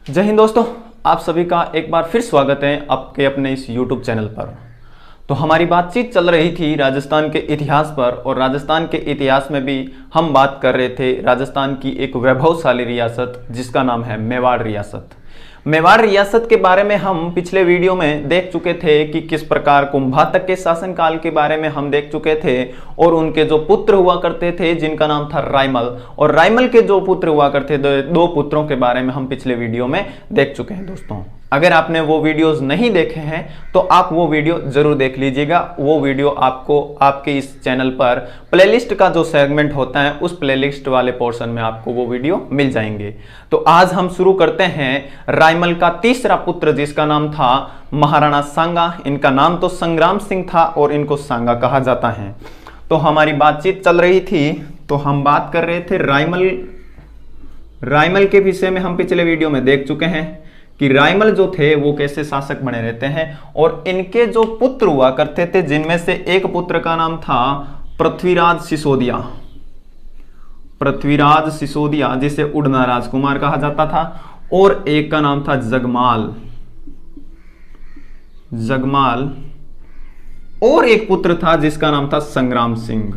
जय हिंद दोस्तों, आप सभी का एक बार फिर स्वागत है आपके अपने इस YouTube चैनल पर। तो हमारी बातचीत चल रही थी राजस्थान के इतिहास पर, और राजस्थान के इतिहास में भी हम बात कर रहे थे राजस्थान की एक वैभवशाली रियासत जिसका नाम है मेवाड़ रियासत। मेवाड़ रियासत के बारे में हम पिछले वीडियो में देख चुके थे कि किस प्रकार कुंभातक के शासनकाल के बारे में हम देख चुके थे, और उनके जो पुत्र हुआ करते थे जिनका नाम था रायमल, और रायमल के जो पुत्र हुआ करते थे दो पुत्रों के बारे में हम पिछले वीडियो में देख चुके हैं। दोस्तों, अगर आपने वो वीडियोस नहीं देखे हैं तो आप वो वीडियो जरूर देख लीजिएगा। वो वीडियो आपको आपके इस चैनल पर प्लेलिस्ट का जो सेगमेंट होता है उस प्लेलिस्ट वाले पोर्शन में आपको वो वीडियो मिल जाएंगे। तो आज हम शुरू करते हैं रायमल का तीसरा पुत्र जिसका नाम था महाराणा सांगा। इनका नाम तो संग्राम सिंह था और इनको सांगा कहा जाता है। तो हमारी बातचीत चल रही थी, तो हम बात कर रहे थे रायमल के विषय में। हम पिछले वीडियो में देख चुके हैं कि रायमल जो थे वो कैसे शासक बने रहते हैं, और इनके जो पुत्र हुआ करते थे जिनमें से एक पुत्र का नाम था पृथ्वीराज सिसोदिया जिसे उड़ना राजकुमार कहा जाता था, और एक का नाम था जगमाल, और एक पुत्र था जिसका नाम था संग्राम सिंह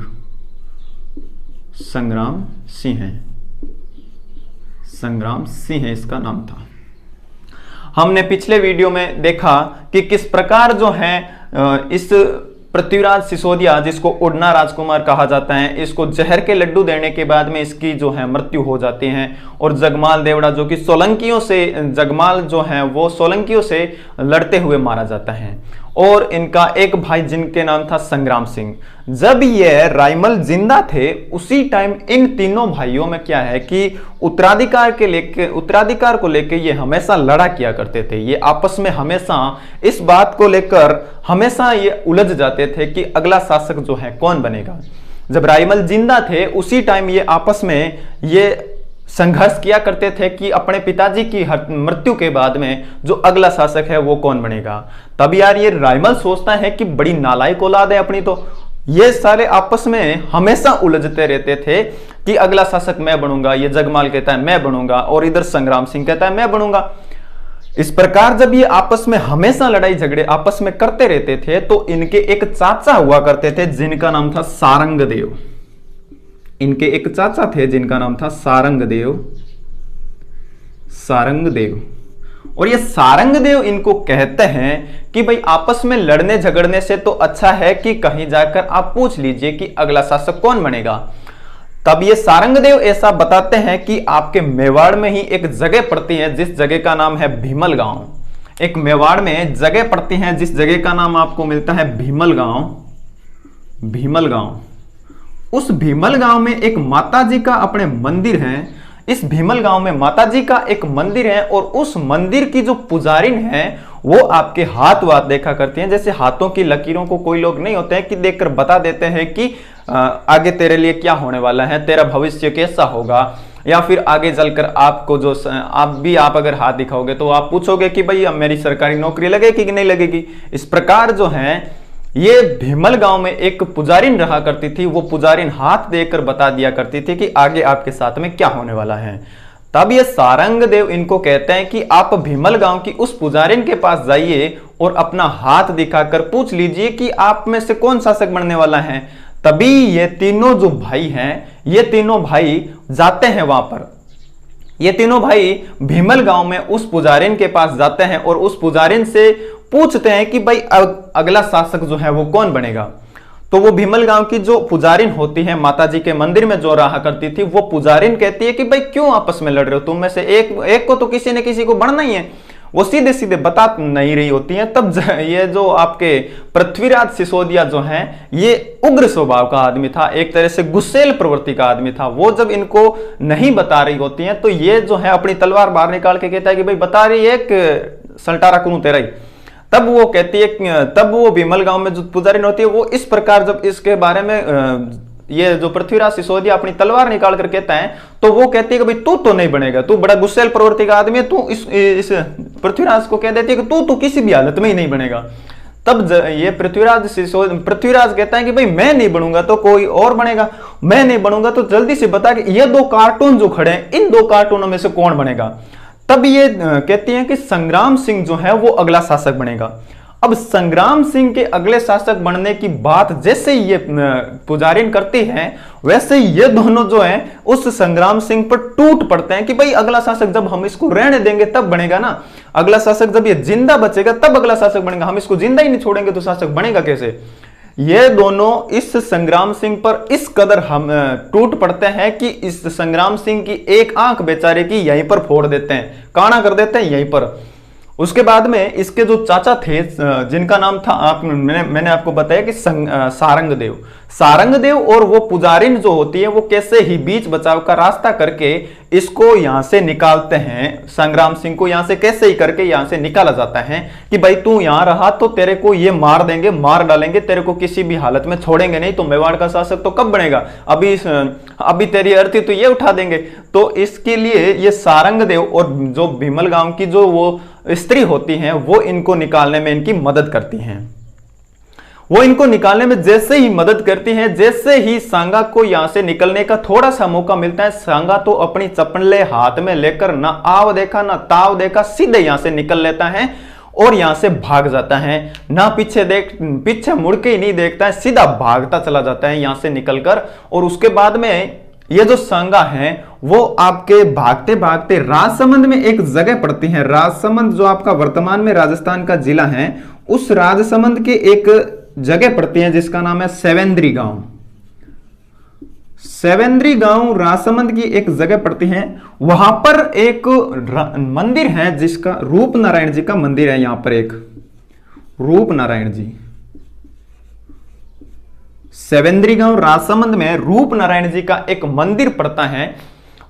इसका नाम था। हमने पिछले वीडियो में देखा कि किस प्रकार जो है इस पृथ्वीराज सिसोदिया जिसको उड़ना राजकुमार कहा जाता है, इसको जहर के लड्डू देने के बाद में इसकी जो है मृत्यु हो जाती है, और जगमाल देवड़ा जो कि जगमाल जो है वो सोलंकियों से लड़ते हुए मारा जाता है, और इनका एक भाई जिनके नाम था संग्राम सिंह। जब ये रायमल जिंदा थे उसी टाइम इन तीनों भाइयों में क्या है कि उत्तराधिकार को लेकर ये हमेशा लड़ा किया करते थे। ये आपस में हमेशा इस बात को लेकर हमेशा ये उलझ जाते थे कि अगला शासक जो है कौन बनेगा। जब रायमल जिंदा थे उसी टाइम ये आपस में ये संघर्ष किया करते थे कि अपने पिताजी की मृत्यु के बाद में जो अगला शासक है वो कौन बनेगा। तब यार ये रायमल सोचता है कि बड़ी नालायक औलाद है अपनी, तो ये सारे आपस में हमेशा उलझते रहते थे कि अगला शासक मैं बनूंगा। ये जगमाल कहता है मैं बनूंगा, और इधर संग्राम सिंह कहता है मैं बनूंगा। इस प्रकार जब ये आपस में हमेशा लड़ाई झगड़े आपस में करते रहते थे, तो इनके एक चाचा हुआ करते थे जिनका नाम था सारंगदेव। इनके एक चाचा थे जिनका नाम था सारंगदेव, और ये सारंगदेव इनको कहते हैं कि भाई आपस में लड़ने झगड़ने से तो अच्छा है कि कहीं जाकर आप पूछ लीजिए कि अगला शासक कौन बनेगा। तब ये सारंगदेव ऐसा बताते हैं कि आपके मेवाड़ में ही एक जगह पड़ती है जिस जगह का नाम है भीमल गांव। एक मेवाड़ में जगह पड़ती है जिस जगह का नाम आपको मिलता है भीमल गांव। उस भीमल गांव में एक माताजी का अपने मंदिर है। इस भीमल गांव में माताजी का एक मंदिर है, और उस मंदिर की जो पुजारिन है वो आपके हाथ देखा करती हैं। जैसे हाथों की लकीरों को कोई लोग नहीं होते हैं कि देखकर बता देते हैं कि आगे तेरे लिए क्या होने वाला है, तेरा भविष्य कैसा होगा, या फिर आगे चलकर आपको जो आप अगर हाथ दिखाओगे तो आप पूछोगे कि भाई अब मेरी सरकारी नौकरी लगेगी कि नहीं लगेगी। इस प्रकार जो है ये भीमल गांव में एक पुजारिन रहा करती थी। वो पुजारिन हाथ देकर बता दिया करती थी कि आगे आपके साथ में क्या होने वाला है। तब ये सारंगदेव इनको कहते हैं कि आप भीमल गांव की उस पुजारिन के पास जाइए और अपना हाथ दिखाकर पूछ लीजिए कि आप में से कौन शासक बनने वाला है। तभी ये तीनों जो भाई हैं, ये तीनों भाई जाते हैं वहां पर। ये तीनों भाई भीमल गांव में उस पुजारिन के पास जाते हैं और उस पुजारिन से पूछते हैं कि भाई अगला शासक जो है वो कौन बनेगा। तो वो भीमल गांव की जो पुजारिन होती है, माताजी के मंदिर में जो रहा करती थी, वो पुजारिन कहती है कि भाई क्यों आपस में लड़ रहे हो, तुम में से एक को तो किसी न किसी को बनना ही है। वो सीधे सीधे बता नहीं रही होती है। तब ये जो आपके पृथ्वीराज सिसोदिया जो है ये उग्र स्वभाव का आदमी था, एक तरह से गुस्सेल प्रवृत्ति का आदमी था। वो जब इनको नहीं बता रही होती है तो ये जो है अपनी तलवार बाहर निकाल के कहता है कि भाई बता रही है कि सल्टारा करूं तेरा ही। तब वो कहती है, तब वो भीमल गांव में जो पुजारी होती है वो इस प्रकार जब इसके बारे में ये जो पृथ्वीराज सिसोदिया अपनी तलवार निकाल कर कहता है, तो वो कहती है कि भाई तू तो नहीं बनेगा, तू बड़ा गुस्सेल प्रवृत्ति का आदमी है, तू इस पृथ्वीराज को कह देती है कि तू किसी भी हालत में ही नहीं बनेगा। तब ये पृथ्वीराज कहता है कि भाई मैं नहीं बनूंगा तो कोई और बनेगा, मैं नहीं बनूंगा तो जल्दी से बता कि ये दो कार्टून जो खड़े हैं इन दो कार्टूनों में से कौन बनेगा। तब ये कहती हैं कि संग्राम सिंह जो है वो अगला शासक बनेगा। अब संग्राम सिंह के अगले शासक बनने की बात जैसे ये पुजारिन करती है, वैसे ये दोनों जो है उस संग्राम सिंह पर टूट पड़ते हैं कि भाई अगला शासक जब हम इसको रहने देंगे तब बनेगा ना, अगला शासक जब ये जिंदा बचेगा तब अगला शासक बनेगा, हम इसको जिंदा ही नहीं छोड़ेंगे तो शासक बनेगा कैसे। ये दोनों इस संग्राम सिंह पर इस कदर हम टूट पड़ते हैं कि इस संग्राम सिंह की एक आंख बेचारे की यहीं पर फोड़ देते हैं, काना कर देते हैं यहीं पर। उसके बाद में इसके जो चाचा थे जिनका नाम था मैंने आपको बताया कि सारंग देव और वो पुजारिन जो होती है वो कैसे ही बीच बचाव का रास्ता करके इसको यहां से निकालते हैं, संग्राम सिंह को यहां से कैसे ही करके यहां से निकाला जाता है कि भाई तू यहां रहा तो तेरे को ये मार देंगे, मार डालेंगे, तेरे को किसी भी हालत में छोड़ेंगे नहीं, तो मेवाड़ का शासक तो कब बनेगा, अभी तेरी अर्थी तो ये उठा देंगे। तो इसके लिए ये सारंग देव और जो भीमल गांव की जो वो स्त्री होती हैं वो इनको निकालने में इनकी मदद करती हैं। वो इनको निकालने में जैसे ही मदद करती हैं, जैसे ही सांगा को यहां से निकलने का थोड़ा सा मौका मिलता है, सांगा तो अपनी चपले हाथ में लेकर ना आव देखा ना ताव देखा, सीधे यहां से निकल लेता है और यहां से भाग जाता है, ना पीछे मुड़ के ही नहीं देखता है, सीधा भागता चला जाता है यहां से निकलकर। और उसके बाद में ये जो सांगा है वो आपके भागते भागते राजसमंद में एक जगह पड़ती है। राजसमंद जो आपका वर्तमान में राजस्थान का जिला है, उस राजसमंद के एक जगह पड़ती है जिसका नाम है सेवेंद्री गांव। सेवेंद्री गांव राजसमंद की एक जगह पड़ती है, वहां पर एक मंदिर है जिसका रूप नारायण जी का मंदिर है। यहां पर एक रूप नारायण जी, सेवेंद्री गांव राजसमंद में रूप नारायण जी का एक मंदिर पड़ता है।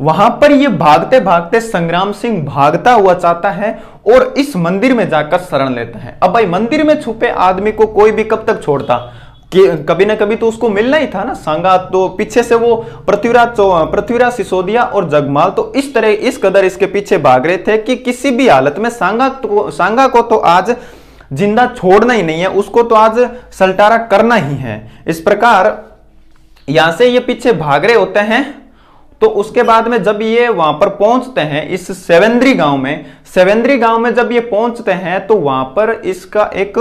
वहां पर ये भागते भागते संग्राम सिंह भागता हुआ चाहता है और इस मंदिर में जाकर शरण लेता है। अब भाई मंदिर में छुपे आदमी को कोई भी कब तक छोड़ता, कि कभी ना कभी तो उसको मिलना ही था ना। सांगा तो पीछे से वो पृथ्वीराज सिसोदिया और जगमाल तो इस तरह इस कदर इसके पीछे भाग रहे थे कि किसी भी हालत में सांगा को तो आज जिंदा छोड़ना ही नहीं है, उसको तो आज सलटारा करना ही है। इस प्रकार यहां से ये पीछे भाग रहे होते हैं। तो उसके बाद में जब ये वहां पर पहुंचते हैं इस सेवेंद्री गांव में जब ये पहुंचते हैं तो वहां पर इसका एक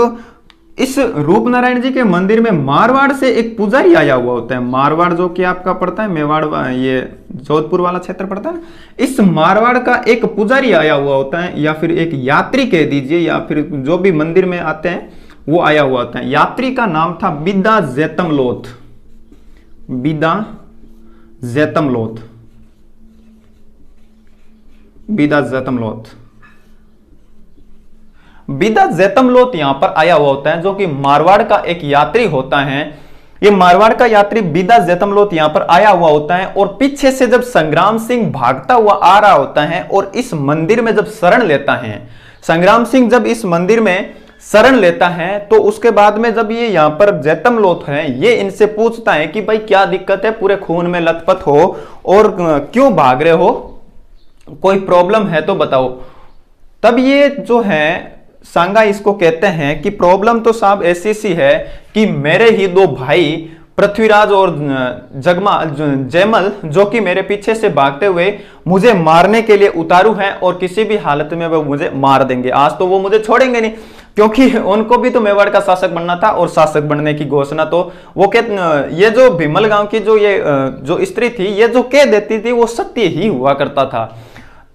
इस रूप नारायण जी के मंदिर में मारवाड़ से एक पुजारी आया हुआ होता है। मारवाड़ जो कि आपका पड़ता है मेवाड़, ये जोधपुर वाला क्षेत्र पड़ता है। इस मारवाड़ का एक पुजारी आया हुआ होता है, या फिर एक यात्री कह दीजिए, या फिर जो भी मंदिर में आते हैं वो आया हुआ होता है। यात्री का नाम था बिदा जैतमलोथ। बिदा जैतमलोथ यहां पर आया हुआ होता है, जो कि मारवाड़ का एक यात्री होता है। ये मारवाड़ का यात्री बिदा जैतमलोथ यहां पर आया हुआ होता है और पीछे से जब संग्राम सिंह भागता हुआ आ रहा होता है और इस मंदिर में जब शरण लेता है, संग्राम सिंह जब इस मंदिर में शरण लेता है तो उसके बाद में जब ये यहां पर जैतमलोथ है, ये इनसे पूछता है कि भाई क्या दिक्कत है, पूरे खून में लथपथ हो और क्यों भाग रहे हो, कोई प्रॉब्लम है तो बताओ। तब ये जो है सांगा इसको कहते हैं कि प्रॉब्लम तो साहब ऐसी सी है कि मेरे ही दो भाई पृथ्वीराज और जयमल जो कि मेरे पीछे से भागते हुए मुझे मारने के लिए उतारू हैं और किसी भी हालत में वो मुझे मार देंगे। आज तो वो मुझे छोड़ेंगे नहीं, क्योंकि उनको भी तो मेवाड़ का शासक बनना था और शासक बनने की घोषणा तो वो ये जो भीमल गांव की जो स्त्री थी, ये जो कह देती थी वो सत्य ही हुआ करता था।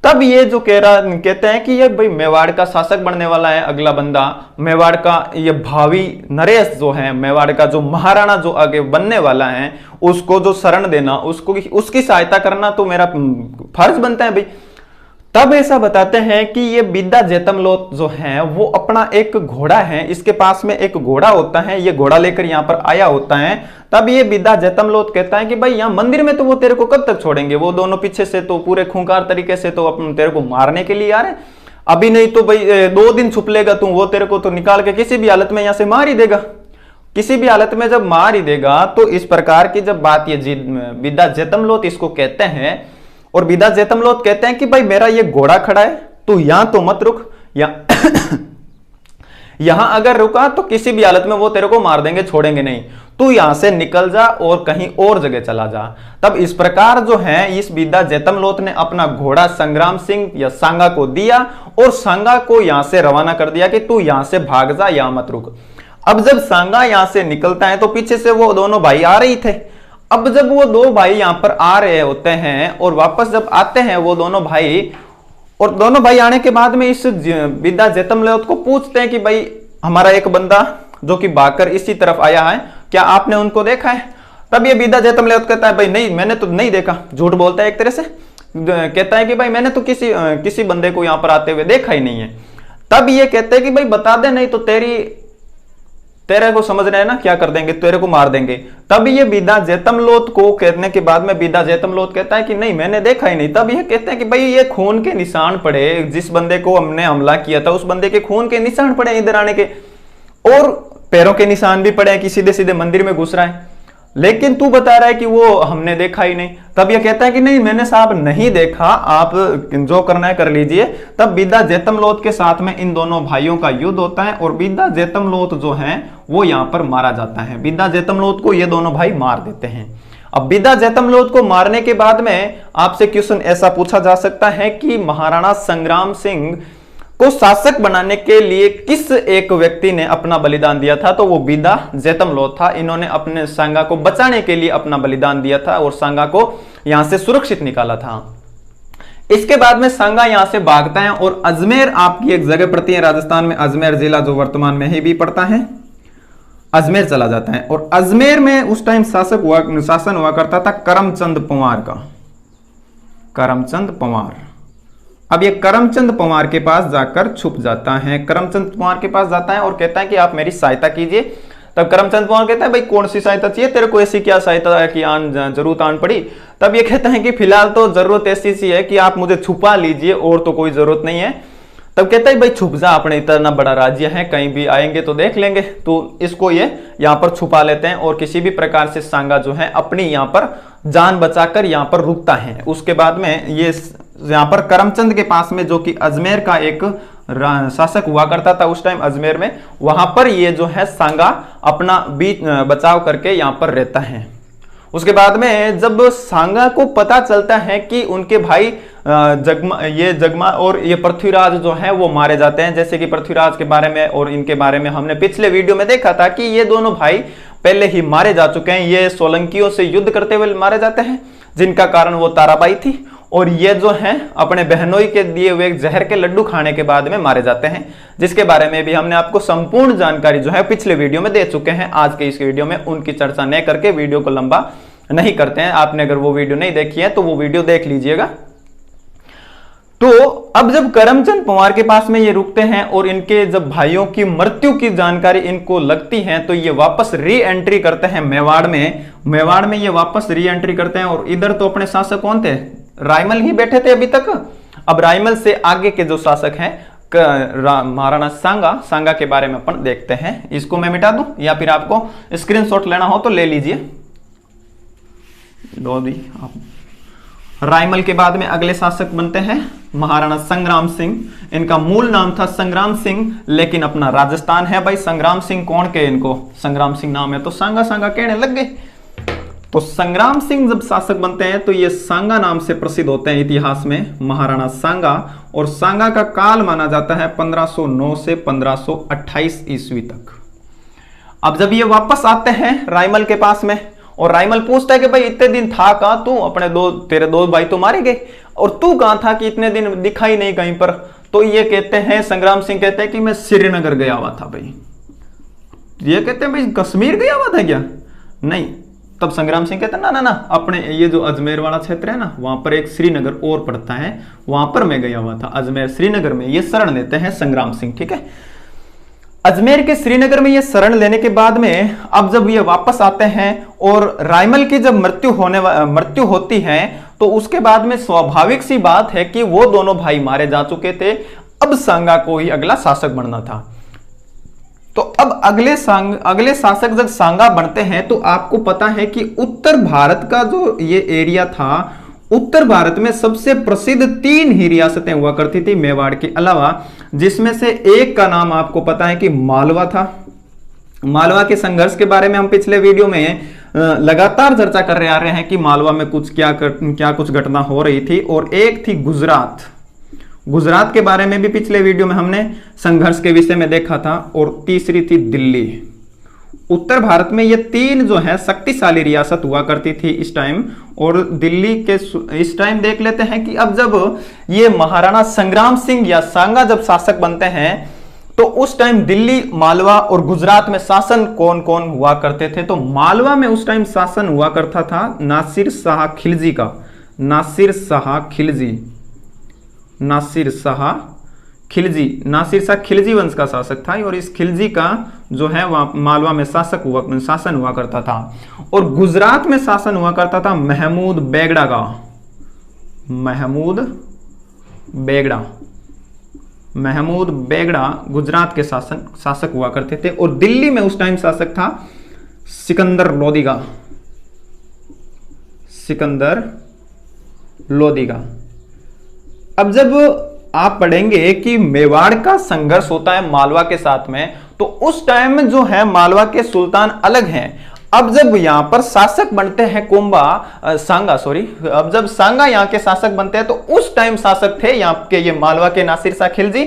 तब ये जो कहते हैं कि ये भाई मेवाड़ का शासक बनने वाला है अगला बंदा, मेवाड़ का ये भावी नरेश जो है, मेवाड़ का जो महाराणा जो आगे बनने वाला है, उसको जो शरण देना, उसकी सहायता करना तो मेरा फर्ज बनता है भाई। तब ऐसा बताते हैं कि ये बिदा जैतमलोथ जो है वो अपना एक घोड़ा है, इसके पास में एक घोड़ा होता है, ये घोड़ा लेकर यहाँ पर आया होता है। तब ये बिदा जैतमलोथ कहता है कि भाई यहाँ मंदिर में तो वो तेरे को कब तक छोड़ेंगे, वो दोनों पीछे से तो पूरे खूंखार तरीके से तो अपन तेरे को मारने के लिए आ रहे, अभी नहीं तो भाई 2 दिन छुप लेगा तू, वो तेरे को तो निकाल के किसी भी हालत में यहाँ से मार ही देगा। किसी भी हालत में जब मार ही देगा तो इस प्रकार की जब बात ये बिदा जैतमलोथ इसको कहते हैं, और बिदा जैतमलोथ कहते हैं कि भाई मेरा ये घोड़ा खड़ा है, तू यहां तो मत रुक, यहां अगर रुका तो किसी भी हालत में वो तेरे को मार देंगे, छोड़ेंगे नहीं, तू यहां से निकल जा और कहीं और जगह चला जा। तब इस प्रकार जो है इस बिदा जेतमलोत ने अपना घोड़ा संग्राम सिंह या सांगा को दिया और सांगा को यहां से रवाना कर दिया कि तू यहां से भाग जा, यहां मत रुक। अब जब सांगा यहां से निकलता है तो पीछे से वो दोनों भाई आ रही थे। अब जब वो दो भाई यहां पर आ रहे होते हैं और वापस जब आते हैं वो दोनों भाई, और दोनों भाई आने के बाद में इस बिदा जेतमलोत को पूछते हैं कि भाई हमारा एक बंदा जो कि भागकर इसी तरफ आया है, क्या आपने उनको देखा है? तब ये बिदा जेतमलोत कहता है भाई नहीं, मैंने तो नहीं देखा। झूठ बोलता है एक तरह से, कहता है कि भाई मैंने तो किसी बंदे को यहां पर आते हुए देखा ही नहीं है। तब ये कहते हैं कि भाई बता दे, नहीं तो तेरे को समझ रहे हैं ना क्या कर देंगे, तेरे को मार देंगे। तब ये बिदा जेतमलोत को कहने के बाद में बिदा जेतमलोत कहता है कि नहीं मैंने देखा ही नहीं। तब ये कहते हैं कि भाई ये खून के निशान पड़े, जिस बंदे को हमने हमला किया था उस बंदे के खून के निशान पड़े इधर आने के, और पैरों के निशान भी पड़े हैं कि सीधे सीधे मंदिर में घुस रहा है, लेकिन तू बता रहा है कि वो हमने देखा ही नहीं। तब ये कहता है कि नहीं मैंने साहब नहीं देखा, आप जो करना है कर लीजिए। तब बिदा जेतमलोत के साथ में इन दोनों भाइयों का युद्ध होता है और बिदा जेतमलोत जो है वो यहां पर मारा जाता है। बिदा जेतमलोत को ये दोनों भाई मार देते हैं। अब बिदा जेतमलोत को मारने के बाद में आपसे क्वेश्चन ऐसा पूछा जा सकता है कि महाराणा संग्राम सिंह को शासक बनाने के लिए किस एक व्यक्ति ने अपना बलिदान दिया था? तो वो बिदा जेतमलोत था। इन्होंने अपने सांगा को बचाने के लिए अपना बलिदान दिया था और सांगा को यहां से सुरक्षित निकाला था। इसके बाद में सांगा यहां से भागता है और अजमेर आपकी एक जगह पड़ती है राजस्थान में, अजमेर जिला जो वर्तमान में ही भी पड़ता है, अजमेर चला जाता है। और अजमेर में उस टाइम शासन हुआ करता था करमचंद पंवार का, करमचंद पंवार। अब ये करमचंद पंवार के पास जाकर छुप जाता है। करमचंद पंवार के पास जाता है और कहता है कि आप मेरी सहायता कीजिए। तब करमचंद पंवार कहता है भाई कौन सी सहायता चाहिए तेरे को, ऐसी क्या सहायता की जरूरत आन पड़ी? तब ये कहता है कि फिलहाल तो जरूरत ऐसी सी है कि आप मुझे छुपा लीजिए, और तो कोई जरूरत नहीं है। तब कहता है भाई छुप जा, अपने इतना बड़ा राज्य है, कहीं भी आएंगे तो देख लेंगे। तो इसको ये यहाँ पर छुपा लेते हैं और किसी भी प्रकार से सांगा जो है अपनी यहाँ पर जान बचाकर यहाँ पर रुकता है। उसके बाद में ये यहाँ पर करमचंद के पास में, जो कि अजमेर का एक शासक हुआ करता था उस टाइम अजमेर में, वहां पर ये जो है सांगा अपना बीच बचाव करके यहाँ पर रहता है। उसके बाद में जब सांगा को पता चलता है कि उनके भाई जगमा और ये पृथ्वीराज जो है वो मारे जाते हैं, जैसे कि पृथ्वीराज के बारे में और इनके बारे में हमने पिछले वीडियो में देखा था कि ये दोनों भाई पहले ही मारे जा चुके हैं। ये सोलंकियों से युद्ध करते हुए मारे जाते हैं, जिनका कारण वो ताराबाई थी, और ये जो हैं अपने बहनोई के दिए हुए जहर के लड्डू खाने के बाद में मारे जाते हैं, जिसके बारे में भी हमने आपको संपूर्ण जानकारी जो है पिछले वीडियो में दे चुके हैं। आज के इस वीडियो में उनकी चर्चा न करके वीडियो को लंबा नहीं करते हैं। आपने अगर वो वीडियो नहीं देखी है तो वो वीडियो देख लीजिएगा। तो अब जब करमचंद पंवार के पास में ये रुकते हैं और इनके जब भाइयों की मृत्यु की जानकारी इनको लगती है तो ये वापस री एंट्री करते हैं मेवाड़ में ये वापस री एंट्री करते हैं। और इधर तो अपने शासक कौन थे? रायमल ही बैठे थे अभी तक। अब रायमल से आगे के जो शासक हैं महाराणा सांगा के बारे में अपन देखते हैं। इसको मैं मिटा दूं या फिर आपको स्क्रीनशॉट लेना हो तो ले लीजिए। रायमल के बाद में अगले शासक बनते हैं महाराणा संग्राम सिंह। इनका मूल नाम था संग्राम सिंह, लेकिन अपना राजस्थान है भाई। संग्राम सिंह कौन के, इनको संग्राम सिंह नाम है तो सांगा कहने लग गए। तो संग्राम सिंह जब शासक बनते हैं तो ये सांगा नाम से प्रसिद्ध होते हैं इतिहास में, महाराणा सांगा। और सांगा का काल माना जाता है 1509 से 1528 ईस्वी तक। अब जब ये वापस आते हैं रायमल के पास में और रायमल पूछता है कि भाई इतने दिन था कहां तू, अपने तेरे दो भाई तो मारे गए और तू कहां था कि इतने दिन दिखाई नहीं कहीं पर? तो ये कहते हैं, संग्राम सिंह कहते हैं कि मैं श्रीनगर गया हुआ था भाई। ये कहते हैं भाई कश्मीर गया हुआ था क्या? नहीं। तब संग्राम सिंह कहते हैं ना अपने ये जो अजमेर वाला क्षेत्र है ना, वहां पर एक श्रीनगर और पड़ता है, वहां पर मैं गया हुआ था, अजमेर श्रीनगर में। ये शरण लेते हैं संग्राम सिंह, ठीक है। अजमेर के श्रीनगर में ये शरण लेने के बाद में अब जब ये वापस आते हैं और रायमल की जब मृत्यु होती है तो उसके बाद में स्वाभाविक सी बात है कि वो दोनों भाई मारे जा चुके थे। अब सांगा को ही अगला शासक बनना था। तो अब अगले शासक जब सांगा बनते हैं तो आपको पता है कि उत्तर भारत का जो ये एरिया था उत्तर भारत में सबसे प्रसिद्ध 3 ही रियासतें हुआ करती थी मेवाड़ के अलावा, जिसमें से एक का नाम आपको पता है कि मालवा था। मालवा के संघर्ष के बारे में हम पिछले वीडियो में लगातार चर्चा कर रहे आ रहे हैं कि मालवा में क्या कुछ घटना हो रही थी। और एक थी गुजरात, गुजरात के बारे में भी पिछले वीडियो में हमने संघर्ष के विषय में देखा था। और तीसरी थी दिल्ली। उत्तर भारत में ये 3 जो है शक्तिशाली रियासत हुआ करती थी इस टाइम। और दिल्ली के इस टाइम देख लेते हैं कि अब जब ये महाराणा संग्राम सिंह या सांगा जब शासक बनते हैं तो उस टाइम दिल्ली, मालवा और गुजरात में शासन कौन कौन हुआ करते थे। तो मालवा में उस टाइम शासन हुआ करता था नासिर शाह खिलजी का। नासिर शाह खिलजी, नासिर शाह खिलजी वंश का शासक था। और इस खिलजी का जो है वह मालवा में शासन हुआ करता था। और गुजरात में शासन हुआ करता था महमूद बेगड़ा का। महमूद बेगड़ा गुजरात के शासक हुआ करते थे। और दिल्ली में उस टाइम शासक था सिकंदर लोदी का। अब जब आप पढ़ेंगे कि मेवाड़ का संघर्ष होता है मालवा के साथ में, तो उस टाइम में जो है मालवा के सुल्तान अलग हैं। अब जब यहां पर शासक बनते हैं अब जब सांगा यहां के शासक बनते हैं तो उस टाइम शासक थे यहां के ये मालवा के नासिर शाह खिलजी,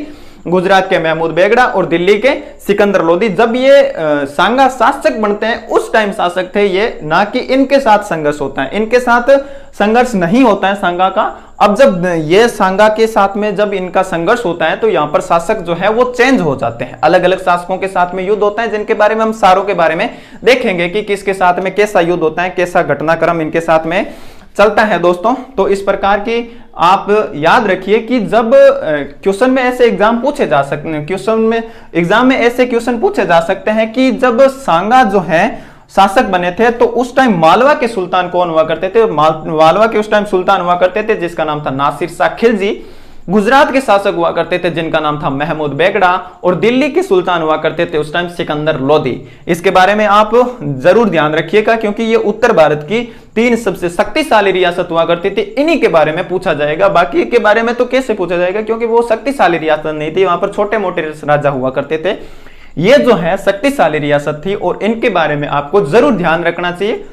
गुजरात के महमूद बेगड़ा और दिल्ली के सिकंदर लोदी। जब ये सांगा शासक बनते हैं उस टाइम शासक थे ये, ना कि इनके साथ संघर्ष होता है। इनके साथ संघर्ष नहीं होता है सांगा का। अब जब ये सांगा के साथ में जब इनका संघर्ष होता है तो यहां पर शासक जो है वो चेंज हो जाते हैं। अलग अलग शासकों के साथ में युद्ध होता है, जिनके बारे में हम सारों के बारे में देखेंगे कि किसके साथ में कैसा युद्ध होता है, कैसा घटनाक्रम इनके साथ में चलता है दोस्तों। तो इस प्रकार की आप याद रखिए कि जब क्वेश्चन में ऐसे एग्जाम पूछे जा सकते हैं, एग्जाम में ऐसे क्वेश्चन पूछे जा सकते हैं कि जब सांगा जो है शासक बने थे तो उस टाइम मालवा के सुल्तान कौन हुआ करते थे। मालवा के उस टाइम सुल्तान हुआ करते थे जिसका नाम था नासिर शाह खिलजी। गुजरात के शासक हुआ करते थे जिनका नाम था महमूद बेगड़ा। और दिल्ली के सुल्तान हुआ करते थे उस टाइम सिकंदर लोदी। इसके बारे में आप जरूर ध्यान रखिएगा, क्योंकि ये उत्तर भारत की 3 सबसे शक्तिशाली रियासत हुआ करती थी। इन्हीं के बारे में पूछा जाएगा, बाकी के बारे में तो कैसे पूछा जाएगा, क्योंकि वो शक्तिशाली रियासत नहीं थी, वहां पर छोटे मोटे राजा हुआ करते थे। ये जो है शक्तिशाली रियासत थी और इनके बारे में आपको जरूर ध्यान रखना चाहिए।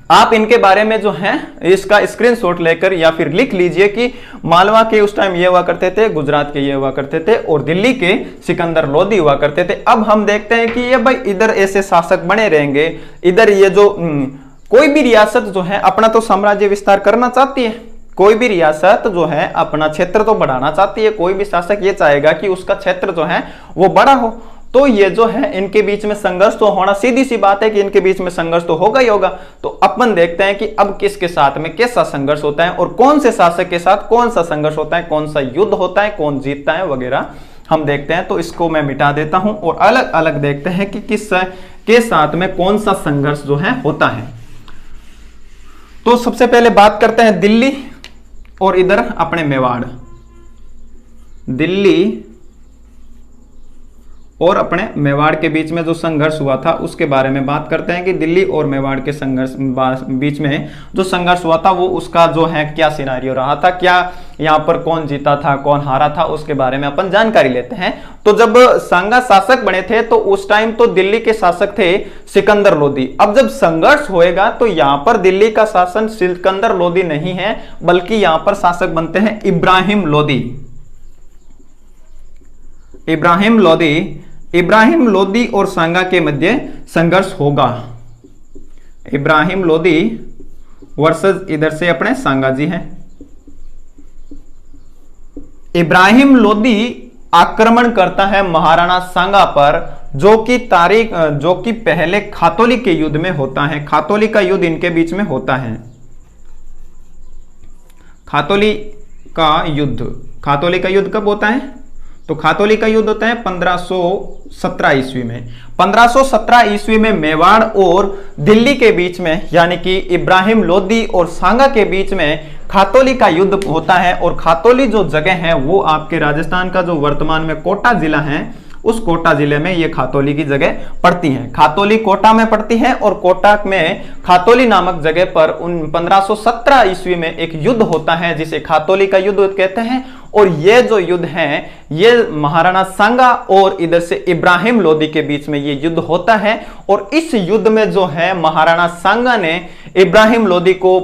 आप इनके बारे में जो है इसका स्क्रीनशॉट लेकर या फिर लिख लीजिए कि मालवा के उस टाइम ये हुआ करते थे, गुजरात के ये हुआ करते थे और दिल्ली के सिकंदर लोदी हुआ करते थे। अब हम देखते हैं कि ये भाई इधर ऐसे शासक बने रहेंगे, इधर ये जो कोई भी रियासत जो है अपना तो साम्राज्य विस्तार करना चाहती है, कोई भी रियासत जो है अपना क्षेत्र तो बढ़ाना चाहती है। कोई भी शासक ये चाहेगा कि उसका क्षेत्र जो है वो बड़ा हो। तो ये जो है इनके बीच में संघर्ष तो होना सीधी सी बात है कि इनके बीच में संघर्ष तो होगा ही होगा। तो अपन देखते हैं कि अब किसके साथ में कैसा संघर्ष होता है और कौन से शासक के साथ कौन सा संघर्ष होता है, कौन सा युद्ध होता है, कौन जीतता है वगैरह हम देखते हैं। तो इसको मैं मिटा देता हूं और अलग अलग देखते हैं कि किस के साथ में कौन सा संघर्ष जो है होता है। तो सबसे पहले बात करते हैं दिल्ली और इधर अपने मेवाड़। दिल्ली और अपने मेवाड़ के बीच में जो संघर्ष हुआ था उसके बारे में बात करते हैं कि दिल्ली और मेवाड़ के संघर्ष बीच में जो संघर्ष हुआ था वो उसका जो है क्या सिनारियो रहा था, क्या यहाँ पर कौन जीता था, कौन हारा था, उसके बारे में अपन जानकारी लेते हैं। तो जब सांगा शासक बने थे तो उस टाइम तो दिल्ली के शासक थे सिकंदर लोदी। अब जब संघर्ष होएगा तो यहाँ पर दिल्ली का शासन सिकंदर लोदी नहीं है, बल्कि यहाँ पर शासक बनते हैं इब्राहिम लोदी और सांगा के मध्य संघर्ष होगा। इब्राहिम लोदी वर्सेस इधर से अपने सांगा जी हैं। इब्राहिम लोदी आक्रमण करता है महाराणा सांगा पर, जो कि पहले खातौली के युद्ध में होता है। खातौली का युद्ध इनके बीच में होता है। खातौली का युद्ध कब होता है? तो खातौली का युद्ध होता है 1517 ईस्वी में। 1517 ईस्वी में मेवाड़ और दिल्ली के बीच में, यानी कि इब्राहिम लोदी और सांगा के बीच में खातौली का युद्ध होता है। और खातौली जो जगह है वो आपके राजस्थान का जो वर्तमान में कोटा जिला है उस कोटा जिले में ये खातौली की जगह पड़ती है। खातौली कोटा में पड़ती है और कोटा में खातौली नामक जगह पर 1517 ईस्वी में एक युद्ध होता है जिसे खातौली का युद्ध कहते हैं। और ये जो युद्ध है ये महाराणा सांगा और इधर से इब्राहिम लोदी के बीच में ये युद्ध होता है। और इस युद्ध में जो है महाराणा सांगा ने इब्राहिम लोदी को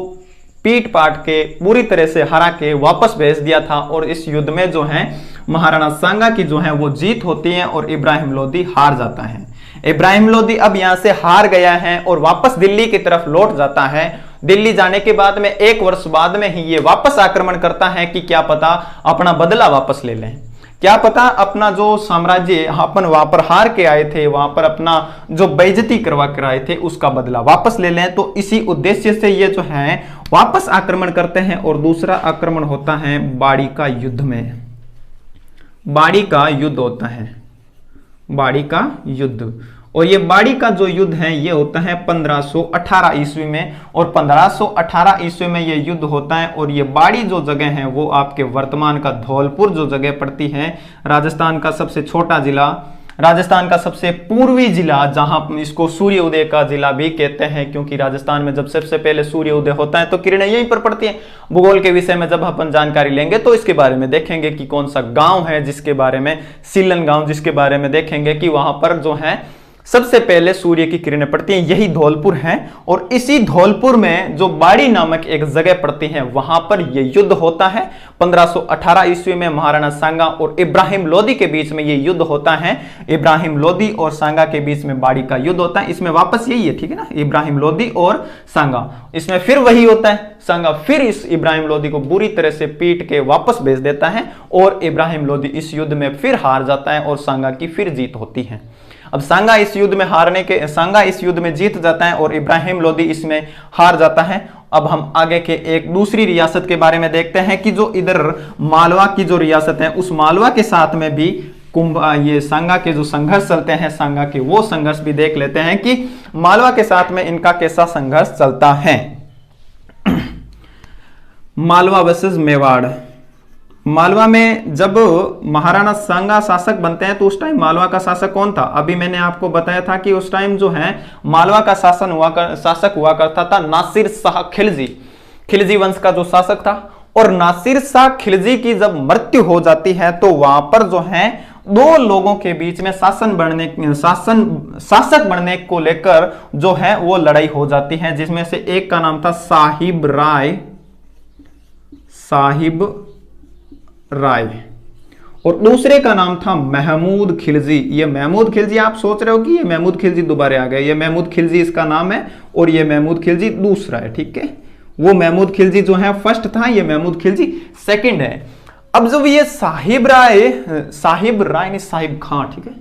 पीट पाट के पूरी तरह से हरा के वापस भेज दिया था। और इस युद्ध में जो है महाराणा सांगा की जो है वो जीत होती है और इब्राहिम लोदी हार जाता है। इब्राहिम लोदी अब यहां से हार गया है और वापस दिल्ली की तरफ लौट जाता है। दिल्ली जाने के बाद में 1 वर्ष बाद में ही ये वापस आक्रमण करता है कि क्या पता अपना बदला वापस ले लें, क्या पता अपना जो साम्राज्य अपन वहां पर हार के आए थे, वहां पर अपना जो बेइज्जती करवा कर आए थे उसका बदला वापस ले लें। तो इसी उद्देश्य से ये जो है वापस आक्रमण करते हैं। और दूसरा आक्रमण होता है बाड़ी का युद्ध में। बाड़ी का युद्ध होता है, बाड़ी का युद्ध। और ये बाड़ी का जो युद्ध है ये होता है 1518 ईस्वी में। और 1518 ईस्वी में ये युद्ध होता है। और ये बाड़ी जो जगह है वो आपके वर्तमान का धौलपुर जो जगह पड़ती है, राजस्थान का सबसे छोटा जिला, राजस्थान का सबसे पूर्वी जिला, जहां इसको सूर्य उदय का जिला भी कहते हैं, क्योंकि राजस्थान में जब सबसे पहले सूर्य उदय होता है तो किरणें यहीं पर पड़ती हैं। भूगोल के विषय में जब अपन जानकारी लेंगे तो इसके बारे में देखेंगे कि कौन सा गांव है जिसके बारे में, सीलन गांव, जिसके बारे में देखेंगे कि वहां पर जो है सबसे पहले सूर्य की किरणें पड़ती हैं, यही धौलपुर है। और इसी धौलपुर में जो बाड़ी नामक एक जगह पड़ती है वहां पर यह युद्ध होता है। 1518 ईस्वी में महाराणा सांगा और इब्राहिम लोदी के बीच में यह युद्ध होता है। इब्राहिम लोदी और सांगा के बीच में बाड़ी का युद्ध होता है। इसमें वापस यही है, ठीक है ना, इब्राहिम लोदी और सांगा। इसमें फिर वही होता है, सांगा फिर इस इब्राहिम लोदी को बुरी तरह से पीट के वापस भेज देता है और इब्राहिम लोदी इस युद्ध में फिर हार जाता है और सांगा की फिर जीत होती है। अब सांगा इस युद्ध में जीत जाता है और इब्राहिम लोदी इसमें हार जाता है। अब हम आगे के एक दूसरी रियासत के बारे में देखते हैं कि जो इधर मालवा की जो रियासत है उस मालवा के साथ में भी ये सांगा के जो संघर्ष चलते हैं, सांगा के वो संघर्ष भी देख लेते हैं कि मालवा के साथ में इनका कैसा संघर्ष चलता है। मालवा वर्सेस मेवाड़। मालवा में जब महाराणा सांगा शासक बनते हैं तो उस टाइम मालवा का शासक कौन था? अभी मैंने आपको बताया था कि उस टाइम जो है मालवा का शासक हुआ करता था नासिर शाह खिलजी, खिलजी वंश का जो शासक था। और नासिर शाह खिलजी की जब मृत्यु हो जाती है तो वहां पर जो है 2 लोगों के बीच में शासक बनने को लेकर जो है वो लड़ाई हो जाती है, जिसमें से एक का नाम था साहिब राय और दूसरे का नाम था महमूद खिलजी। ये महमूद खिलजी, आप सोच रहे हो कि ये महमूद खिलजी दोबारा आ गए, ये महमूद खिलजी इसका नाम है और ये महमूद खिलजी दूसरा है, ठीक है। वो महमूद खिलजी जो है फर्स्ट था, ये महमूद खिलजी सेकंड है। अब जब ये साहिब खां, ठीक है,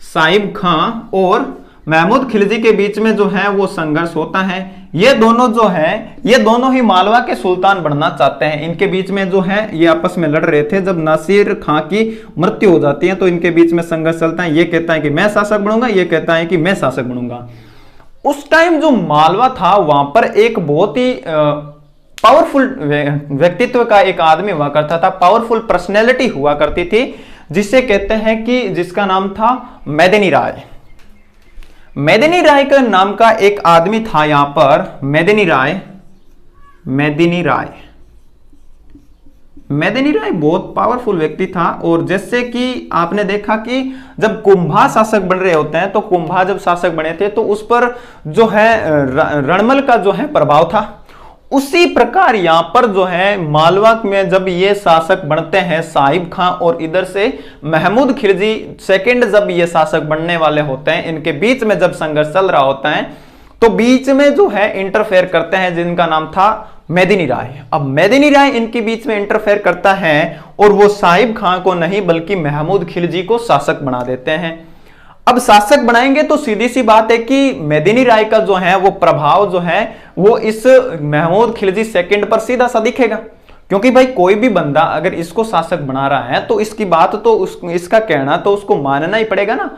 साहिब खां और महमूद खिलजी के बीच में जो है वो संघर्ष होता है। ये दोनों ही मालवा के सुल्तान बनना चाहते हैं। इनके बीच में जो है ये आपस में लड़ रहे थे। जब नासिर खां की मृत्यु हो जाती है तो इनके बीच में संघर्ष चलता है। ये कहता है कि मैं शासक बनूंगा, ये कहता है कि मैं शासक बनूंगा। उस टाइम जो मालवा था वहां पर एक बहुत ही पावरफुल व्यक्तित्व का एक आदमी हुआ करता था, पावरफुल पर्सनैलिटी हुआ करती थी, जिसे कहते हैं कि जिसका नाम था मेदिनी राय। मेदिनी राय का नाम का एक आदमी था यहां पर, मेदिनी राय बहुत पावरफुल व्यक्ति था। और जैसे कि आपने देखा कि जब कुंभा शासक बन रहे होते हैं तो कुंभा जब शासक बने थे तो उस पर जो है रणमल का जो है प्रभाव था। उसी प्रकार यहां पर जो है मालवा में जब ये शासक बनते हैं साहिब खां और इधर से महमूद खिलजी सेकंड जब ये शासक बनने वाले होते हैं, इनके बीच में जब संघर्ष चल रहा होता है तो बीच में जो है इंटरफेयर करते हैं जिनका नाम था मेदिनी राय। अब मेदिनी राय इनके बीच में इंटरफेयर करता है और वो साहिब खां को नहीं बल्कि महमूद खिलजी को शासक बना देते हैं। अब शासक बनाएंगे तो सीधी सी बात है कि मेदिनी राय का जो है वो प्रभाव जो है वो इस महमूद खिलजी सेकंड पर सीधा सा दिखेगा, क्योंकि भाई कोई भी बंदा अगर इसको शासक बना रहा है तो इसकी बात तो इसका कहना तो उसको मानना ही पड़ेगा ना,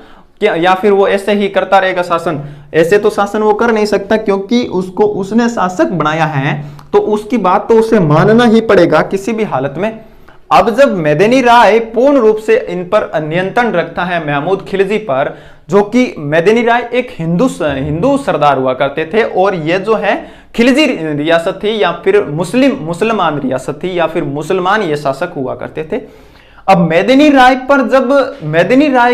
या फिर वो ऐसे ही करता रहेगा शासन? ऐसे तो शासन वो कर नहीं सकता, क्योंकि उसको उसने शासक बनाया है तो उसकी बात तो उसे मानना ही पड़ेगा किसी भी हालत में। अब जब मेदिनी राय पूर्ण रूप से इन पर नियंत्रण रखता है महमूद खिलजी पर, जो कि मेदिनी राय एक हिंदू सरदार हुआ करते थे, और ये जो है खिलजी रियासत थी या फिर मुसलमान रियासत थी या फिर मुसलमान ये शासक हुआ करते थे। अब मेदिनी राय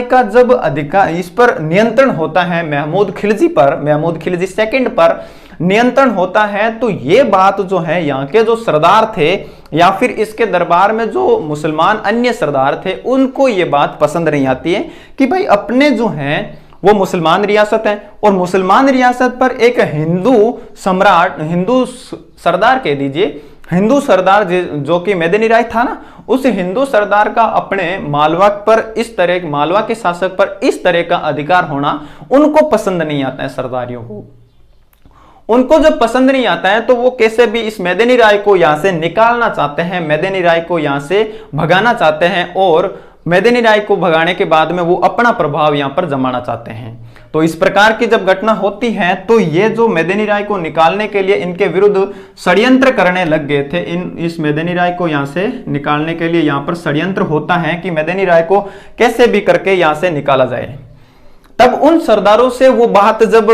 का जब अधिकार इस पर नियंत्रण होता है, महमूद खिलजी सेकंड पर नियंत्रण होता है, तो ये बात जो है यहाँ के जो सरदार थे या फिर इसके दरबार में जो मुसलमान अन्य सरदार थे, उनको ये बात पसंद नहीं आती है कि भाई अपने जो हैं वो मुसलमान रियासत है और मुसलमान रियासत पर एक हिंदू सरदार कह दीजिए, हिंदू सरदार जो कि मेदिनी राय था ना, उस हिंदू सरदार का अपने मालवा के शासक पर इस तरह का अधिकार होना उनको पसंद नहीं आता है। सरदारियों को उनको जब पसंद नहीं आता है तो वो कैसे भी इस मेदिनी राय को यहां से निकालना चाहते हैं, मेदिनी राय को यहां से भगाना चाहते हैं, और मेदिनी राय को भगाने के बाद में वो अपना प्रभाव यहां पर जमाना चाहते हैं। तो इस प्रकार की जब घटना होती है तो ये जो मेदिनी राय को निकालने के लिए इनके विरुद्ध षड्यंत्र करने लग गए थे। इस मेदिनी राय को यहां से निकालने के लिए यहां पर षड्यंत्र होता है कि मेदिनी राय को कैसे भी करके यहां से निकाला जाए। तब उन सरदारों से वो बात जब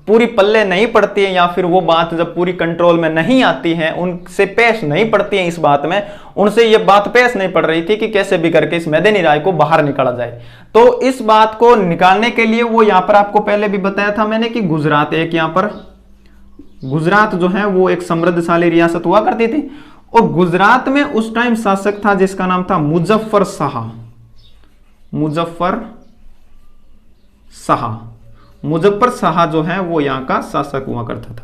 पूरी पल्ले नहीं पड़ती है या फिर वो बात जब पूरी कंट्रोल में नहीं आती है, उनसे पेश नहीं पड़ती है, इस बात में उनसे ये बात पेश नहीं पड़ रही थी कि कैसे भी करके इस मेदिनी राय को बाहर निकाला जाए। तो इस बात को निकालने के लिए वो यहां पर आपको पहले भी बताया था मैंने कि गुजरात जो है वो एक समृद्धशाली रियासत हुआ करती थी, और गुजरात में उस टाइम शासक था जिसका नाम था मुजफ्फर शाह जो है वो यहां का शासक हुआ करता था।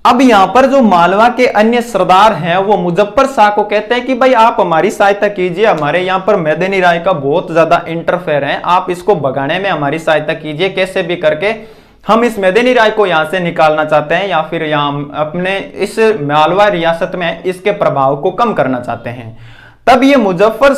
अब यहां पर जो मालवा के अन्य सरदार हैं वो मुजफ्फर शाह को कहते हैं कि भाई आप हमारी सहायता कीजिए, हमारे यहां पर मेदिनी राय का बहुत ज्यादा इंटरफेयर है, आप इसको भगाने में हमारी सहायता कीजिए, कैसे भी करके हम इस मेदिनी राय को यहां से निकालना चाहते हैं या फिर यहां अपने इस मालवा रियासत में इसके प्रभाव को कम करना चाहते हैं। तब ये मुजफ्फर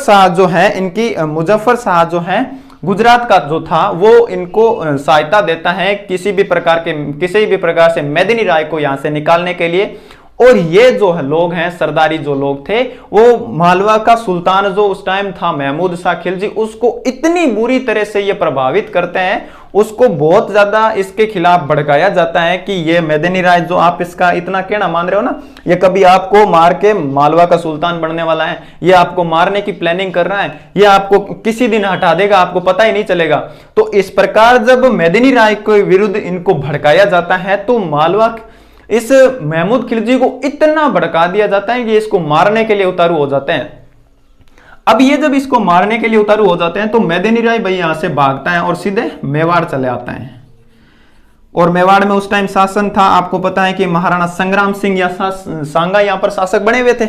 शाह जो है गुजरात का जो था वो इनको सहायता देता है किसी भी प्रकार से मेदिनी राय को यहां से निकालने के लिए। और ये जो लोग हैं, सरदारी जो लोग थे, वो मालवा का सुल्तान जो उस टाइम था महमूद शाह खिलजी, उसको इतनी बुरी तरह से ये प्रभावित करते हैं, उसको बहुत ज्यादा इसके खिलाफ भड़काया जाता है कि ये मेदिनी राय जो आप इसका इतना कहना मान रहे हो ना, ये कभी आपको मार के मालवा का सुल्तान बनने वाला है, ये आपको मारने की प्लानिंग कर रहा है, ये आपको किसी दिन हटा देगा, आपको पता ही नहीं चलेगा। तो इस प्रकार जब मेदिनी राय के विरुद्ध इनको भड़काया जाता है तो मालवा इस महमूद खिलजी को इतना भड़का दिया जाता है कि इसको मारने के लिए उतारू हो जाते हैं। अब ये जब इसको मारने के लिए उतारू हो जाते हैं तो मेदिनी राय भाई यहां से भागता है और सीधे मेवाड़ चले आता है। और मेवाड़ में उस टाइम शासन था, आपको पता है कि महाराणा संग्राम सिंह या सांगा यहां पर शासक बने हुए थे।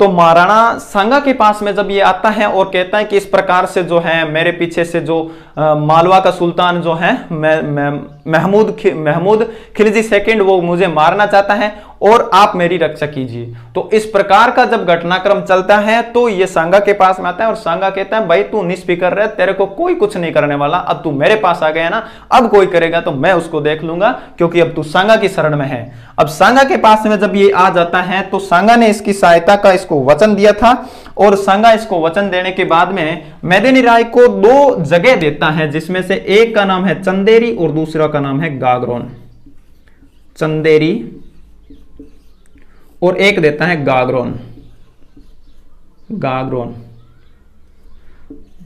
तो महाराणा सांगा के पास में जब ये आता है और कहता है कि इस प्रकार से जो है मेरे पीछे से जो मालवा का सुल्तान जो है महमूद खिलजी सेकंड वो मुझे मारना चाहता है और आप मेरी रक्षा कीजिए। तो इस प्रकार का जब घटनाक्रम चलता है तो ये सांगा के पास में आता है और सांगा कहता है भाई तू निष्फिकर रह, तेरे को कोई कुछ नहीं करने वाला, अब तू मेरे पास आ गया ना, अब कोई करेगा तो मैं उसको देख लूंगा, क्योंकि अब तू सांगा की शरण में है। अब सांगा के पास में जब ये आ जाता है तो सांगा ने इसकी सहायता का इसको वचन दिया था, और सांगा इसको वचन देने के बाद में मेदिनी राय को 2 जगह देता है, जिसमें से एक का नाम है चंदेरी और दूसरा का नाम है गागरोन। चंदेरी और एक देता है गागरोन।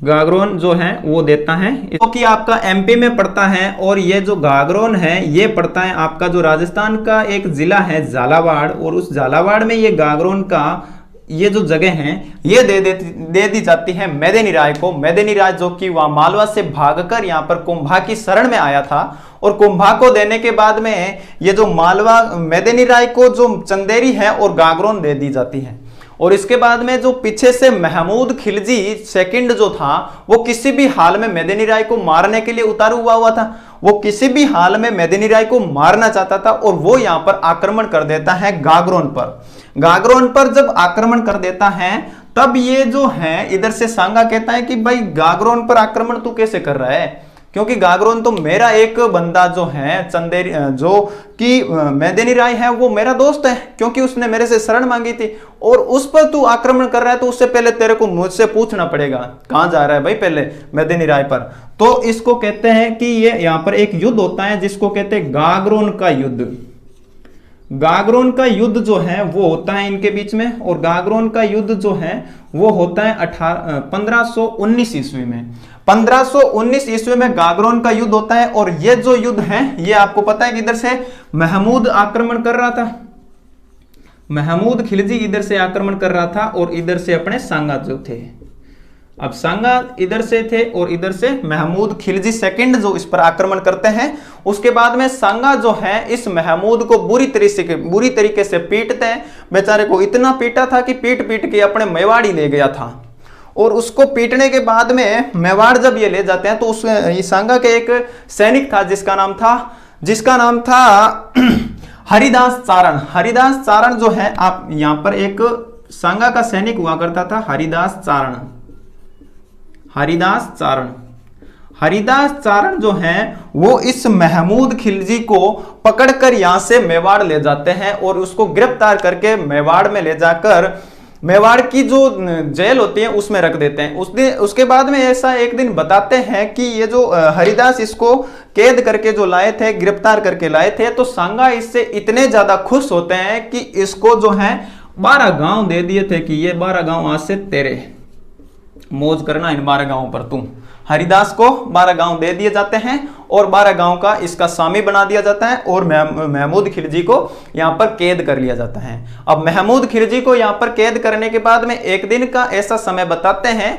गागरोन जो है वो देता है, क्योंकि आपका एमपी में पड़ता है, और ये जो गागरोन है ये पड़ता है आपका जो राजस्थान का एक जिला है झालावाड़, और उस झालावाड़ में ये गागरोन का ये जो जगह है ये दे दी जाती है मेदिनी राय को। मेदिनी राय जो कि वहां मालवा से भागकर यहाँ पर कुंभा की शरण में आया था, और कुंभा को देने के बाद में ये जो मालवा मेदिनी राय को जो चंदेरी है और गागरोन दे दी जाती है। और इसके बाद में जो पीछे से महमूद खिलजी सेकंड जो था वो किसी भी हाल में मेदिनी राय को मारने के लिए उतारू हुआ था, वो किसी भी हाल में मेदिनी राय को मारना चाहता था, और वो यहां पर आक्रमण कर देता है गागरोन पर। गागरोन पर जब आक्रमण कर देता है तब ये जो है इधर से सांगा कहता है कि भाई गागरोन पर आक्रमण तू कैसे कर रहा है, क्योंकि गागरोन तो मेरा एक बंदा जो है चंदेरी जो कि मैदेनी राय है वो मेरा दोस्त है, क्योंकि उसने मेरे से शरण मांगी थी और उस पर तू आक्रमण कर रहा है, तो उससे पहले तेरे को मुझसे पूछना पड़ेगा कहां जा रहा है भाई, पहले मैदेनी राय पर। तो इसको कहते हैं कि ये यहां पर एक युद्ध होता है जिसको कहते हैं गागरोन का युद्ध। गागरोन का युद्ध जो है वो होता है इनके बीच में, और गागरोन का युद्ध जो है वो होता है 1519 ईस्वी में। 1519 ईस्वी में गागरोन का युद्ध होता है, और ये जो युद्ध है ये आपको पता है कि इधर से महमूद आक्रमण कर रहा था, महमूद खिलजी इधर से आक्रमण कर रहा था, और इधर से अपने सांगा जो थे, अब सांगा इधर से थे और इधर से महमूद खिलजी सेकंड जो इस पर आक्रमण करते हैं। उसके बाद में सांगा जो है इस महमूद को बुरी तरीके से पीटते हैं, बेचारे को इतना पीटा था कि पीट पीट के अपने मेवाड़ी ले गया था, और उसको पीटने के बाद में मेवाड़ जब ये ले जाते हैं तो उस सांगा के एक सैनिक था जिसका नाम था हरिदास चारण। हरिदास चारण जो है, आप यहां पर एक सांगा का सैनिक हुआ करता था हरिदास चारण। हरिदास चारण जो है वो इस महमूद खिलजी को पकड़कर यहां से मेवाड़ ले जाते हैं और उसको गिरफ्तार करके मेवाड़ में ले जाकर मेवाड़ की जो जेल होती है उसमें रख देते हैं। उसके बाद में ऐसा एक दिन बताते हैं कि ये जो हरिदास इसको कैद करके जो लाए थे, गिरफ्तार करके लाए थे, तो सांगा इससे इतने ज्यादा खुश होते हैं कि इसको जो है 12 गांव दे दिए थे कि ये 12 गांव आज से तेरे, मौज करना इन 12 गांवों पर तुम। हरिदास को 12 गांव दे दिए जाते हैं और 12 गांव का इसका स्वामी बना दिया जाता है, और महमूद खिलजी को यहां पर कैद कर लिया जाता है। अब महमूद खिलजी को यहां पर कैद करने के बाद में एक दिन का ऐसा समय बताते हैं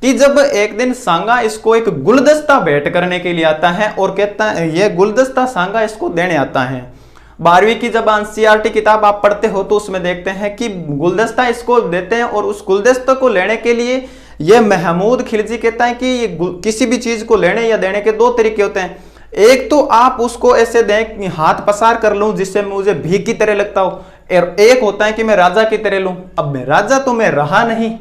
कि जब एक दिन सांगा इसको एक गुलदस्ता भेंट करने के लिए आता है, और कहता है ये गुलदस्ता सांगा इसको देने आता है। 12वीं की जब एनसीईआरटी किताब आप पढ़ते हो तो उसमें देखते हैं कि गुलदस्ता इसको देते हैं, और उस गुलदस्ता को लेने के लिए ये महमूद खिलजी कहता है कि ये किसी भी चीज को लेने या देने के 2 तरीके होते हैं। एक तो आप उसको ऐसे दें, हाथ पसार कर लूं जिससे मुझे भीख की तरह लगता हो, और एक होता है कि मैं राजा की तरह लूं। अब मैं राजा तो मैं रहा नहीं,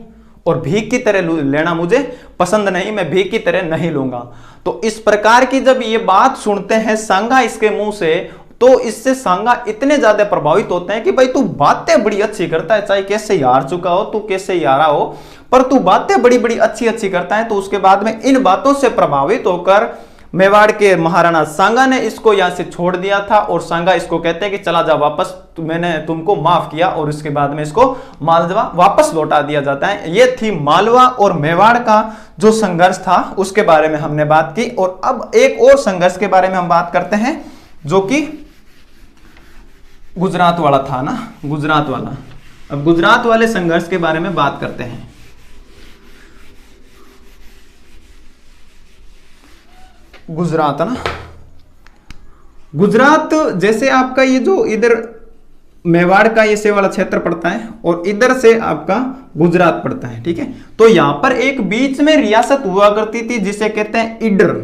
और भीख की तरह लेना मुझे पसंद नहीं, मैं भीख की तरह नहीं लूंगा। तो इस प्रकार की जब ये बात सुनते हैं सांगा इसके मुंह से, तो इससे सांगा इतने ज्यादा प्रभावित होते हैं कि भाई तू बातें बड़ी अच्छी करता है, चाहे कैसे हार चुका हो, तू कैसे हारा हो, पर तू बातें बड़ी बड़ी अच्छी करता है। तो उसके बाद में इन बातों से प्रभावित होकर मेवाड़ के महाराणा सांगा ने इसको यहां से छोड़ दिया था, और सांगा इसको कहते हैं कि चला जा वापस, मैंने तुमको माफ किया, और इसके बाद में इसको मालवा वापस लौटा दिया जाता है। ये थी मालवा और मेवाड़ का जो संघर्ष था उसके बारे में हमने बात की। और अब एक और संघर्ष के बारे में हम बात करते हैं जो कि गुजरात वाला था ना, गुजरात वाला। अब गुजरात वाले संघर्ष के बारे में बात करते हैं। गुजरात है ना, गुजरात जैसे आपका ये जो इधर मेवाड़ का ये से वाला क्षेत्र पड़ता है, और इधर से आपका गुजरात पड़ता है, ठीक है। तो यहां पर एक बीच में रियासत हुआ करती थी जिसे कहते हैं ईडर।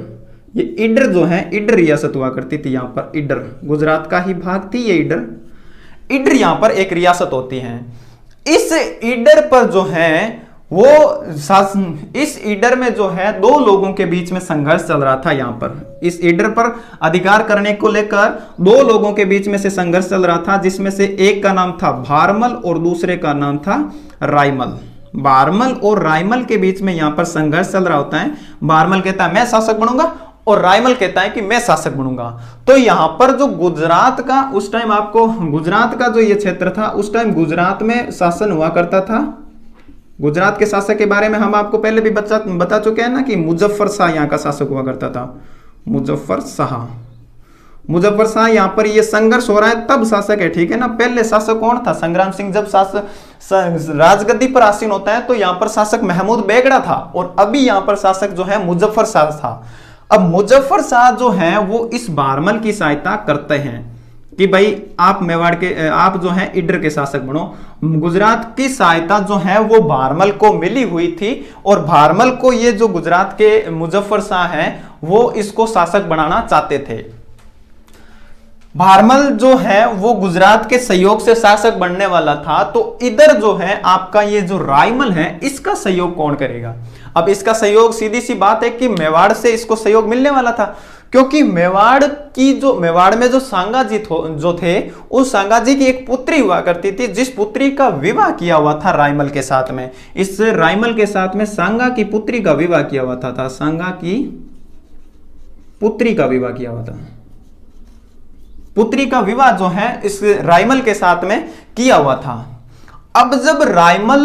ये ईडर जो है, ईडर रियासत हुआ करती थी यहाँ पर। ईडर गुजरात का ही भाग थी ये ईडर। ईडर यहाँ पर एक रियासत होती है। इस ईडर पर जो है वो इस ईडर में जो है 2 लोगों के बीच में संघर्ष चल रहा था। यहाँ पर इस ईडर पर अधिकार करने को लेकर 2 लोगों के बीच में से संघर्ष चल रहा था, जिसमें से एक का नाम था भारमल और दूसरे का नाम था रायमल। भारमल और रायमल के बीच में यहाँ पर संघर्ष चल रहा होता है। भारमल कहता है मैं शासक बनूंगा, और रायमल कहता है कि मैं शासक बनूंगा। तो यहां पर जो गुजरात का उस टाइम, आपको गुजरात का जो ये क्षेत्र था उस टाइम गुजरात में शासन हुआ करता था। गुजरात के शासक के बारे में हम आपको पहले भी बता चुके हैं ना कि मुजफ्फर शाह यहाँ का शासक हुआ करता था। मुजफ्फर शाह यहाँ पर ये संघर्ष हो रहा है तब शासक है, ठीक है ना। पहले शासक कौन था? संग्राम सिंह जब राजगद्दी पर आसीन होता है तो यहाँ पर शासक महमूद बेगड़ा था, और अभी यहाँ पर शासक जो है मुजफ्फर शाह था। अब मुजफ्फर शाह जो है वो इस भारमल की सहायता करते हैं कि भाई आप मेवाड़ के, आप जो है ईडर के शासक बनो। गुजरात की सहायता जो है वो भारमल को मिली हुई थी, और भारमल को ये जो गुजरात के मुजफ्फर शाह हैं वो इसको शासक बनाना चाहते थे। भारमल जो है वो गुजरात के सहयोग से शासक बनने वाला था, तो इधर जो है आपका ये जो रायमल है इसका सहयोग कौन करेगा? अब इसका सहयोग सीधी सी बात है कि मेवाड़ से इसको सहयोग मिलने वाला था, क्योंकि मेवाड़ में जो सांगा जी जो थे, उस सांगा जी की एक पुत्री हुआ करती थी, जिस पुत्री का विवाह किया हुआ था रायमल के साथ में। इस रायमल के साथ में सांगा की पुत्री का विवाह किया हुआ था, सांगा की पुत्री का विवाह किया हुआ था। पुत्री का विवाह जो है इस रायमल के साथ में किया हुआ था। अब जब रायमल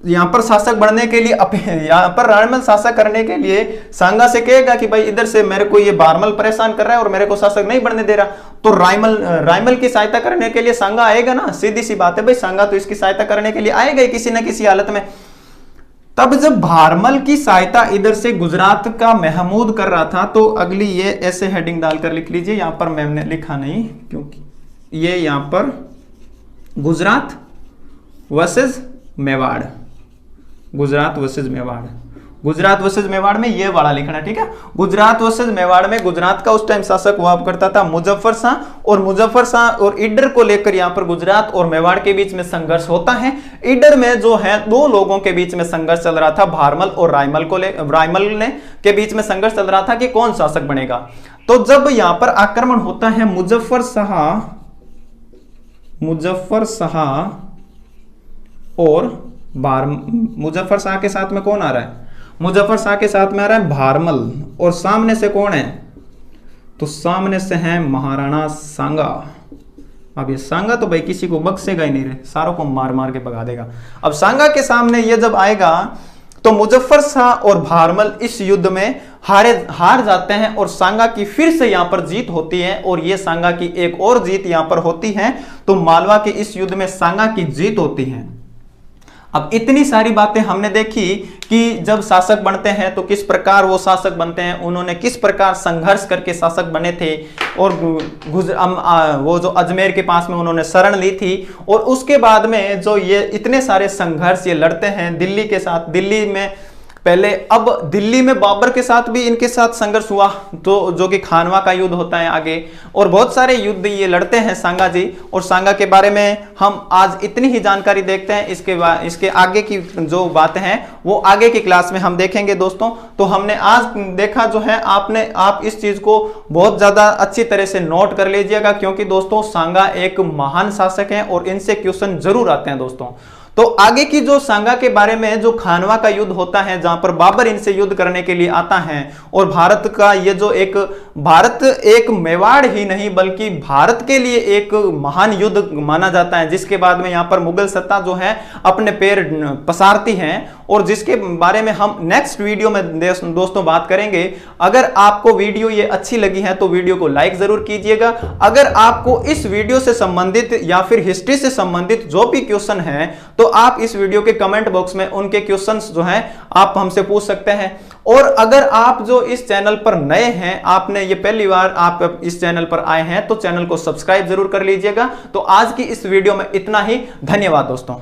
यहां पर शासक बनने के लिए, यहां पर रायमल शासक करने के लिए सांगा से कहेगा कि भाई इधर से मेरे को ये भारमल परेशान कर रहा है और मेरे को शासक नहीं बनने दे रहा, तो रायमल की सहायता करने के लिए सांगा आएगा ना, सीधी सी बात है भाई, सांगा तो इसकी सहायता करने के लिए आएगा किसी ना किसी हालत में। तब जब भारमल की सहायता इधर से गुजरात का महमूद कर रहा था, तो अगली ये ऐसे हेडिंग डालकर लिख लीजिए, यहां पर मैंने लिखा नहीं क्योंकि ये यहां पर Gujarat versus Mewar, Gujarat versus Mewar, Gujarat versus Mewar में ये वाला लिखना, ठीक है। गुजरात वर्सेस मेवाड़ में गुजरात का उस टाइम शासक हुआ करता था मुजफ्फर शाह, और मुजफ्फर शाह और ईडर को लेकर यहां पर गुजरात और मेवाड़ के बीच में संघर्ष होता है। ईडर में जो है दो लोगों के बीच में संघर्ष चल रहा था, भारमल और रायमल ने के बीच में संघर्ष चल रहा था कि कौन शासक बनेगा। तो जब यहां पर आक्रमण होता है मुजफ्फर शाह और मुजफ्फर शाह के साथ में कौन आ रहा है? मुजफ्फर शाह के साथ में आ रहा है भारमल, और सामने से कौन है? तो सामने से है महाराणा सांगा। अब ये सांगा तो भाई किसी को बख्शेगा ही नहीं रे, सारों को मार मार के भगा देगा। अब सांगा के सामने ये जब आएगा तो मुजफ्फर शाह और भारमल इस युद्ध में हार जाते हैं, और सांगा की फिर से यहां पर जीत होती है, और ये सांगा की एक और जीत यहां पर होती है। तो मालवा के इस युद्ध में सांगा की जीत होती है। अब इतनी सारी बातें हमने देखी कि जब शासक बनते हैं तो किस प्रकार वो शासक बनते हैं, उन्होंने किस प्रकार संघर्ष करके शासक बने थे, और वो जो अजमेर के पास में उन्होंने शरण ली थी, और उसके बाद में जो ये इतने सारे संघर्ष ये लड़ते हैं दिल्ली के साथ। दिल्ली में पहले, अब दिल्ली में बाबर के साथ भी इनके साथ संघर्ष हुआ, तो जो कि खानवा का युद्ध होता है आगे, और बहुत सारे युद्ध ये लड़ते हैं सांगा जी। और सांगा के बारे में हम आज इतनी ही जानकारी देखते हैं, इसके आगे की जो बातें हैं वो आगे की क्लास में हम देखेंगे दोस्तों। तो हमने आज देखा जो है, आप इस चीज को बहुत ज्यादा अच्छी तरह से नोट कर लीजिएगा, क्योंकि दोस्तों सांगा एक महान शासक है और इनसे क्वेश्चन जरूर आते हैं दोस्तों। तो आगे की जो सांगा के बारे में, जो खानवा का युद्ध होता है जहां पर बाबर इनसे युद्ध करने के लिए आता है, और भारत का ये जो भारत एक मेवाड़ ही नहीं बल्कि भारत के लिए एक महान युद्ध माना जाता है, जिसके बाद में यहां पर मुगल सत्ता जो है अपने पैर पसारती है, और जिसके बारे में हम नेक्स्ट वीडियो में दोस्तों बात करेंगे। अगर आपको वीडियो ये अच्छी लगी है तो वीडियो को लाइक जरूर कीजिएगा। अगर आपको इस वीडियो से संबंधित या फिर हिस्ट्री से संबंधित जो भी क्वेश्चन है, तो आप इस वीडियो के कमेंट बॉक्स में उनके क्वेश्चंस जो हैं आप हमसे पूछ सकते हैं। और अगर आप जो इस चैनल पर नए हैं, आपने ये पहली बार आप इस चैनल पर आए हैं, तो चैनल को सब्सक्राइब जरूर कर लीजिएगा। तो आज की इस वीडियो में इतना ही, धन्यवाद दोस्तों।